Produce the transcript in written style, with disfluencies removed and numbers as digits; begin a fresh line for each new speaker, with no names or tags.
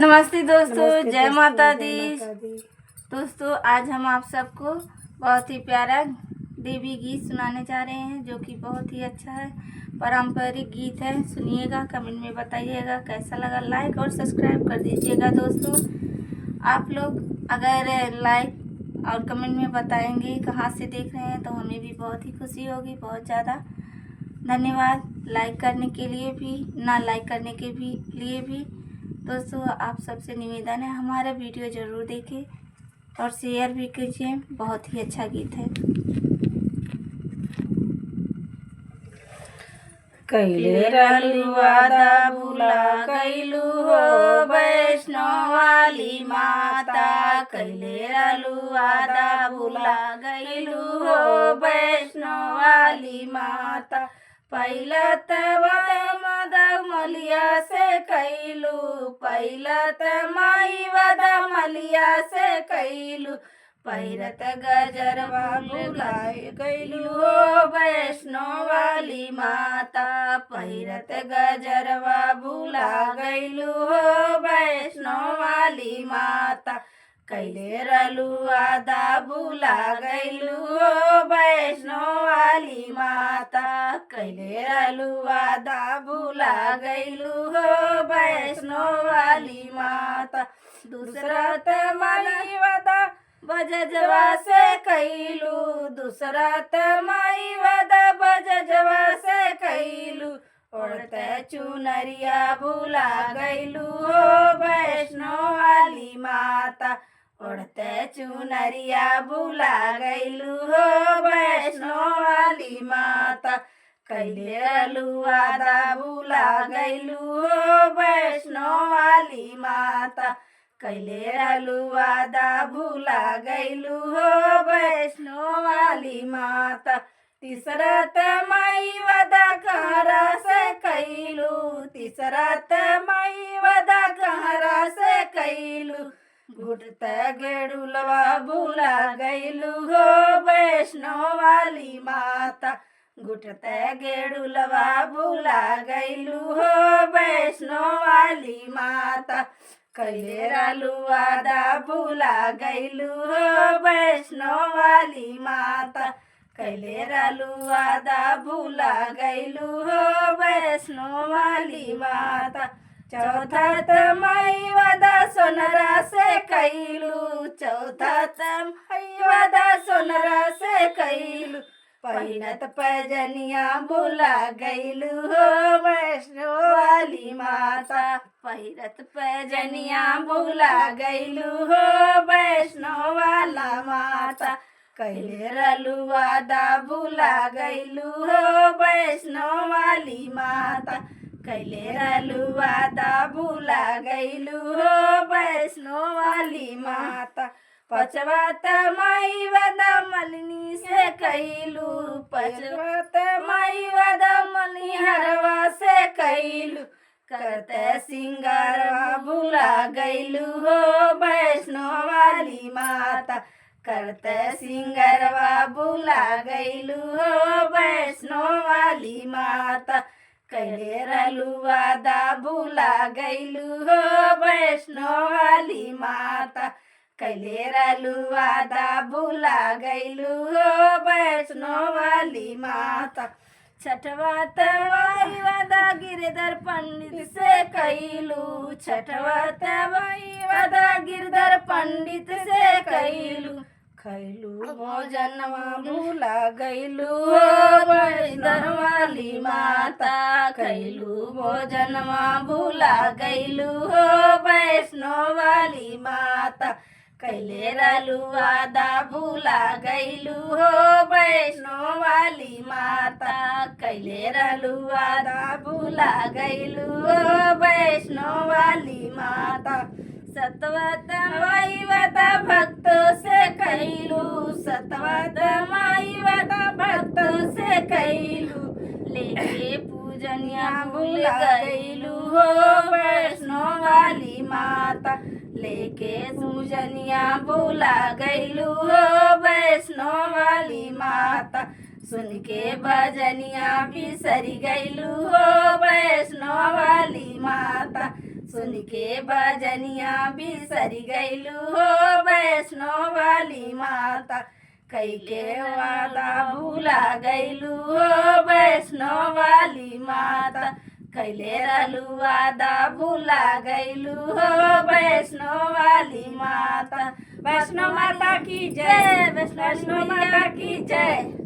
नमस्ते दोस्तों,
नमस्ते
जय
दोस्तों,
माता
जय
दी।
माता दी।
दोस्तों, आज हम आप सबको बहुत ही प्यारा देवी गीत सुनाने जा रहे हैं, जो कि बहुत ही अच्छा है, पारंपरिक गीत है। सुनिएगा, कमेंट में बताइएगा कैसा लगा। लाइक और सब्सक्राइब कर दीजिएगा। दोस्तों, आप लोग अगर लाइक और कमेंट में बताएंगे कहाँ से देख रहे हैं, तो हमें भी बहुत ही खुशी होगी, बहुत ज़्यादा। धन्यवाद लाइक करने के लिए भी, ना लाइक करने के भी लिए भी। दोस्तों, आप सबसे निवेदन है, हमारा वीडियो ज़रूर देखें और शेयर भी कीजिए। बहुत ही अच्छा गीत है।
कैले रहलू वादा भूला गईलू हो वैष्णो वाली माता। कैले रहलू वादा भूला गईलू हो वैष्णो वाली माता। पहिला त मद मलिया से कैलू, पहिला त माई वदा मलिया से कैलू। पैरत गजरवा भुलाए गईलू हो वैष्णो वाली माता। पैरत गजरवा भुला गईलू हो वैष्णो वाली माता। कैले रहलू वादा भुला गईलू हो वैष्णो वाली माता। कैले रहलू वादा भुला गईलू हो वैष्णो वाली माता। दूसरा त माई वादा बजजवा से कैलू, दूसरा त माई वादा बजजवा से कैलू। ओढ़ते चुनरिया भुला गईलू हो वैष्णो वाली माता। ओढ़ते चुनरिया भुला गईलू हो वैष्णो वाली माता। कैले रहलू वादा भुला गईलू हो वैष्णो वाली माता। कैले रहलू वादा भुला गईलू हो वैष्णो वाली माता। तीसरा त माई वादा कहरा से कैलू, तीसरा त माई वादा कहरा से कैलू। घुटत गेड़ुलवा भुला गईलू हो वैष्णो वाली माता। घुटत गेड़ुलवा भुला गईलू हो वैष्णो वाली माता। कैले रहलू वादा भुला गईलू हो वैष्णो वाली माता। कैले रहलू वादा भुला गईलू हो वैष्णो वाली माता। चौथा त माई वादा सोनरा से कैलू, चौथा त माई वादा सोनरा से कैलू। पहिनत पैजनिया भुला गईलू हो वैष्णो वाली माता। पहिरत पैजनिया भुला गईलू हो वैष्णो वाला माता। कैले रहलू वादा भुला गईलू हो वैष्णो वाली माता। कैले रहलू वादा भुला गईलू हो वैष्णो वाली माता। पचवा त माई वादा मलिनी से कैलू, पचवा त माई वादा मलिहरवा से कैलू। करते सिंगारवा भुला गईलू हो वैष्णो वाली माता। करते सिंगारवा भुला गईलू हो वैष्णो वाली माता। कैले रहलू वादा भुला गईलू हो वैष्णो वाली माता। कैले रहलू वादा भुला गईलू हो वैष्णो वाली माता। छठवा त माई वादा गिरधर पंडित से कैलू, छठवा त माई वादा गिरधर पंडित से कैलू। खैलू भोजनवा भुला गईलू हो वैष्णो वाली माता। खैलू भोजनवा भुला गईलू हो वैष्णो वाली माता। कैले रहलू वादा भुला गईलू हो वैष्णो वाली माता। कैले रहलू वादा भुला गईलू हो वैष्णो वाली माता। सतवा त माई वादा भक्तों से कैलू, सतवा त माई वादा भक्तों से कैलू। लेके पूजनिया भुला गईलू हो वैष्णो वाली माता। लेके पूजनिया भुला गईलू हो वैष्णो वाली माता। सुन के भजनिया बिसरी गईलू हो वैष्णो वाली माता।
सुन के भजनिया बिसरी गईलू हो वैष्णो वाली माता कई के वादा भूला गईलू हो वैष्णो वाली माता कैले रहलू वादा भूला गईलू हो वैष्णो वाली माता। वैष्णो माता की जय, वैष्णो माता की जय।